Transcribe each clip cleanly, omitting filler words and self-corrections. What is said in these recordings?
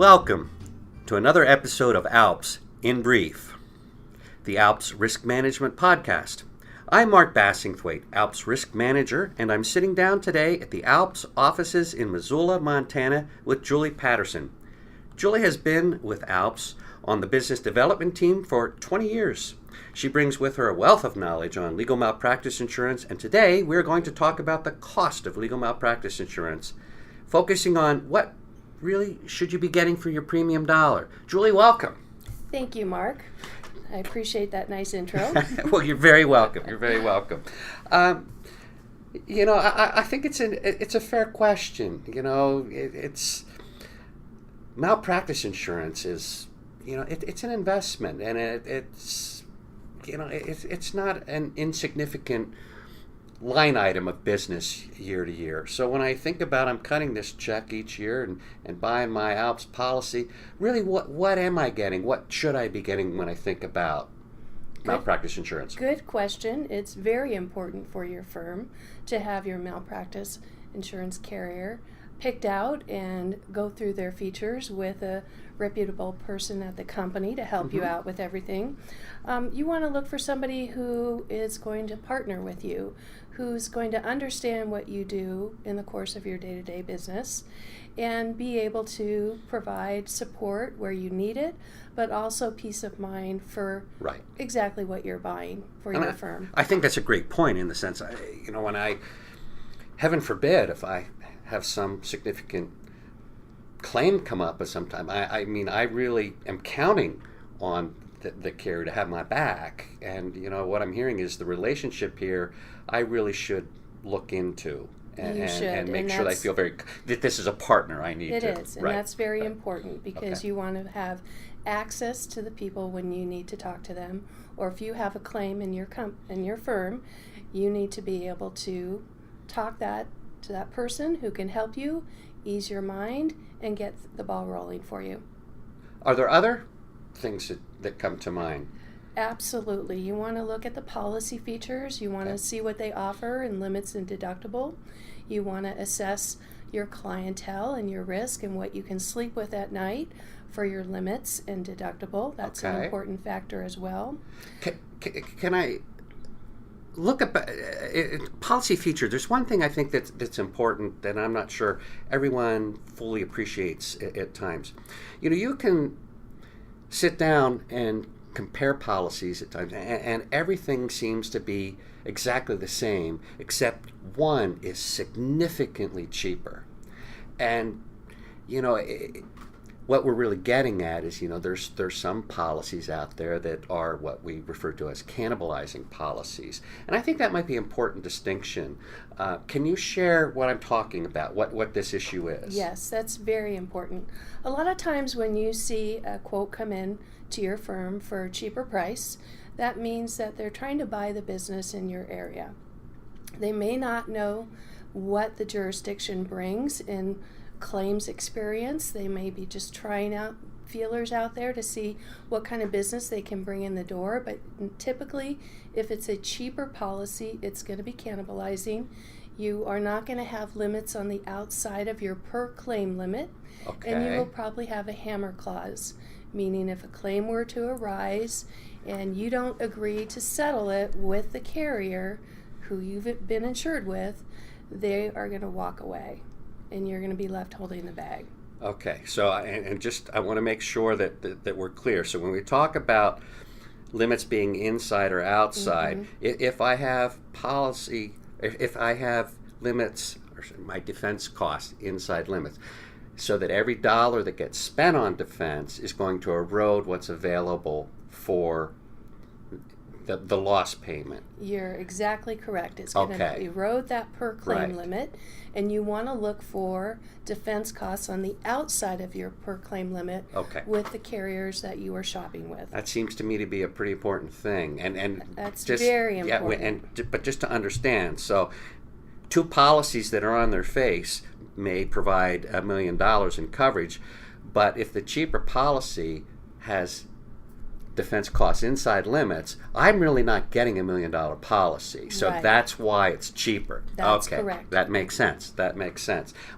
Welcome to another episode of ALPS in Brief, the ALPS Risk Management Podcast. I'm Mark Bassingthwaighte, ALPS Risk Manager, and I'm sitting down today at the ALPS offices in Missoula, Montana with Julie Patterson. Julie has been with ALPS on the business development team for 20 years. She brings with her a wealth of knowledge on legal malpractice insurance, and today we're going to talk about the cost of legal malpractice insurance, focusing on what really should you be getting for your premium dollar. Julie, welcome. Thank you, Mark. I appreciate that nice intro. Well, you're very welcome. You're very welcome. I think it's a fair question. It's malpractice insurance is, it's an investment, and it's not an insignificant line item of business year to year. So when I think about I'm cutting this check each year and buying my ALPS policy, really what am I getting? What should I be getting when I think about malpractice insurance? Good question. It's very important for your firm to have your malpractice insurance carrier picked out and go through their features with a reputable person at the company to help you out with everything. You want to look for somebody who is going to partner with you, who's going to understand what you do in the course of your day-to-day business and be able to provide support where you need it, but also peace of mind for exactly what you're buying for your firm. I think that's a great point in the sense, when heaven forbid, if I have some significant claim come up at some time, I really am counting on the carrier to have my back. And, what I'm hearing is the relationship here I really should look into and make sure that I feel that this is a partner I need to. It is, and that's very important because you want to have access to the people when you need to talk to them, or if you have a claim in your firm, you need to be able to talk to that person who can help you ease your mind and get the ball rolling for you. Are there other things that come to mind? Absolutely. You want to look at the policy features. You want to see what they offer in limits and deductible. You want to assess your clientele and your risk and what you can sleep with at night for your limits and deductible. That's an important factor as well. Can I look at policy features? There's one thing I think that's important that I'm not sure everyone fully appreciates at times. You can sit down and compare policies at times, and everything seems to be exactly the same, except one is significantly cheaper. And what we're really getting at is, there's some policies out there that are what we refer to as cannibalizing policies. And I think that might be an important distinction. Can you share what I'm talking about, what this issue is? Yes, that's very important. A lot of times when you see a quote come in to your firm for a cheaper price, that means that they're trying to buy the business in your area. They may not know what the jurisdiction brings in claims experience. They may be just trying out feelers out there to see what kind of business they can bring in the door, but typically if it's a cheaper policy, it's going to be cannibalizing. You are not going to have limits on the outside of your per claim limit, and you will probably have a hammer clause, meaning if a claim were to arise and you don't agree to settle it with the carrier who you've been insured with, they are going to walk away and you're going to be left holding the bag. Okay, so I want to make sure that we're clear. So when we talk about limits being inside or outside, if I have policy, if I have limits, or my defense costs inside limits, so that every dollar that gets spent on defense is going to erode what's available for the loss payment. You're exactly correct. It's going to erode that per claim limit, and you want to look for defense costs on the outside of your per claim limit with the carriers that you are shopping with. That seems to me to be a pretty important thing, and that's just very important. But just to understand, so two policies that are on their face may provide $1 million in coverage, but if the cheaper policy has defense costs inside limits, I'm really not getting $1 million policy. So that's why it's cheaper. That's correct. That makes sense.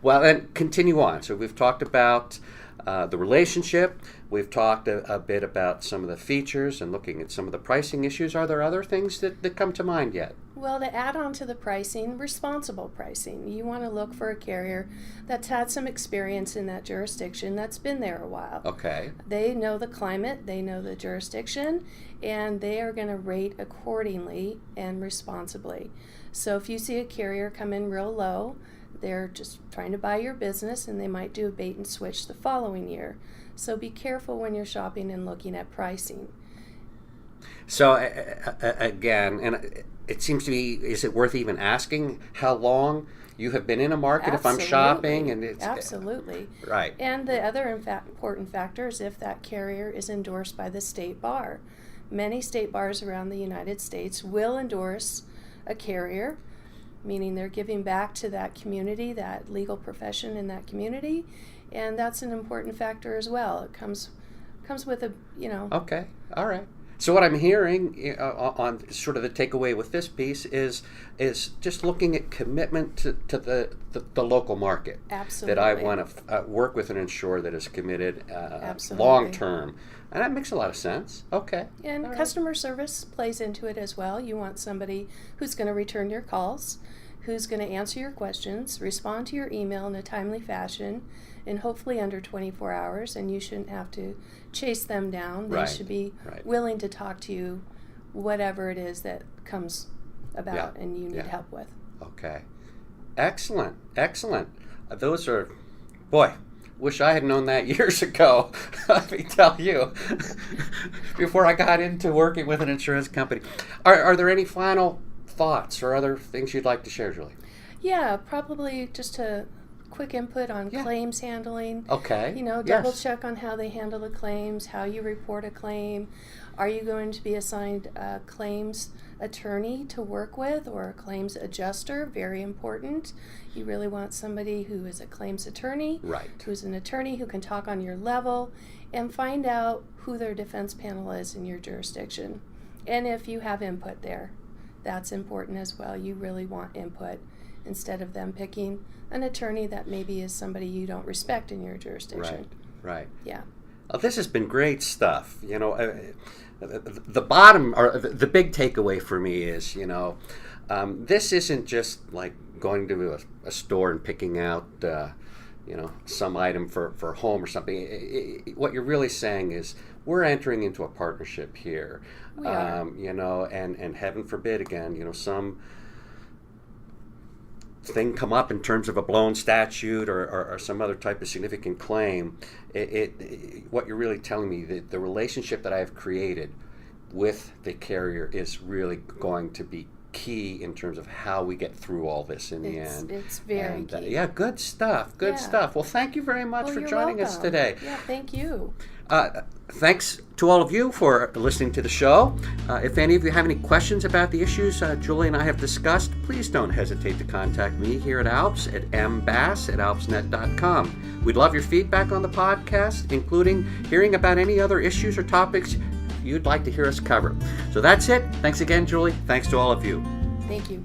Well, then continue on. So we've talked about the relationship. We've talked a bit about some of the features and looking at some of the pricing issues. Are there other things that come to mind yet? Well, to add on to the pricing, responsible pricing. You want to look for a carrier that's had some experience in that jurisdiction, that's been there a while. Okay. They know the climate, they know the jurisdiction, and they are going to rate accordingly and responsibly. So if you see a carrier come in real low, they're just trying to buy your business, and they might do a bait and switch the following year. So be careful when you're shopping and looking at pricing. So again, and it seems to be, is it worth even asking how long you have been in a market? Absolutely. If I'm shopping and it's... Absolutely. Right. And the other important factor is if that carrier is endorsed by the state bar. Many state bars around the United States will endorse a carrier, meaning they're giving back to that community, that legal profession in that community, and that's an important factor as well. It comes with a, Okay, all right. So what I'm hearing on sort of the takeaway with this piece is just looking at commitment to the local market. Absolutely. That I want to work with and ensure that is committed Absolutely. long term. And that makes a lot of sense. Okay. And customer service plays into it as well. You want somebody who's going to return your calls, who's going to answer your questions, respond to your email in a timely fashion, and hopefully under 24 hours, and you shouldn't have to chase them down. They should be willing to talk to you, whatever it is that comes about and you need help with. Okay. Excellent. Those are, boy, wish I had known that years ago. Let me tell you, before I got into working with an insurance company. Are there any final thoughts or other things you'd like to share, Julie? Yeah, probably just a quick input on claims handling. Okay. Double check on how they handle the claims, how you report a claim. Are you going to be assigned a claims attorney to work with or a claims adjuster? Very important. You really want somebody who is a claims attorney, who's an attorney who can talk on your level, and find out who their defense panel is in your jurisdiction. And if you have input there, that's important as well. You really want input instead of them picking an attorney that maybe is somebody you don't respect in your jurisdiction. Right. Yeah. This has been great stuff. The bottom, or the big takeaway for me is, this isn't just like going to a store and picking out, some item for home or something. What you're really saying is we're entering into a partnership here. We are. And heaven forbid again, some thing come up in terms of a blown statute or some other type of significant claim. What you're really telling me, that the relationship that I've created with the carrier is really going to be key in terms of how we get through all this in the end. It's very key. Good stuff. Stuff. Well, thank you very much for joining us today. Yeah, thank you. Thanks to all of you for listening to the show. If any of you have any questions about the issues Julie and I have discussed, please don't hesitate to contact me here at ALPS at mbass@alpsnet.com. We'd love your feedback on the podcast, including hearing about any other issues or topics you'd like to hear us cover. So that's it. Thanks again, Julie. Thanks to all of you. Thank you.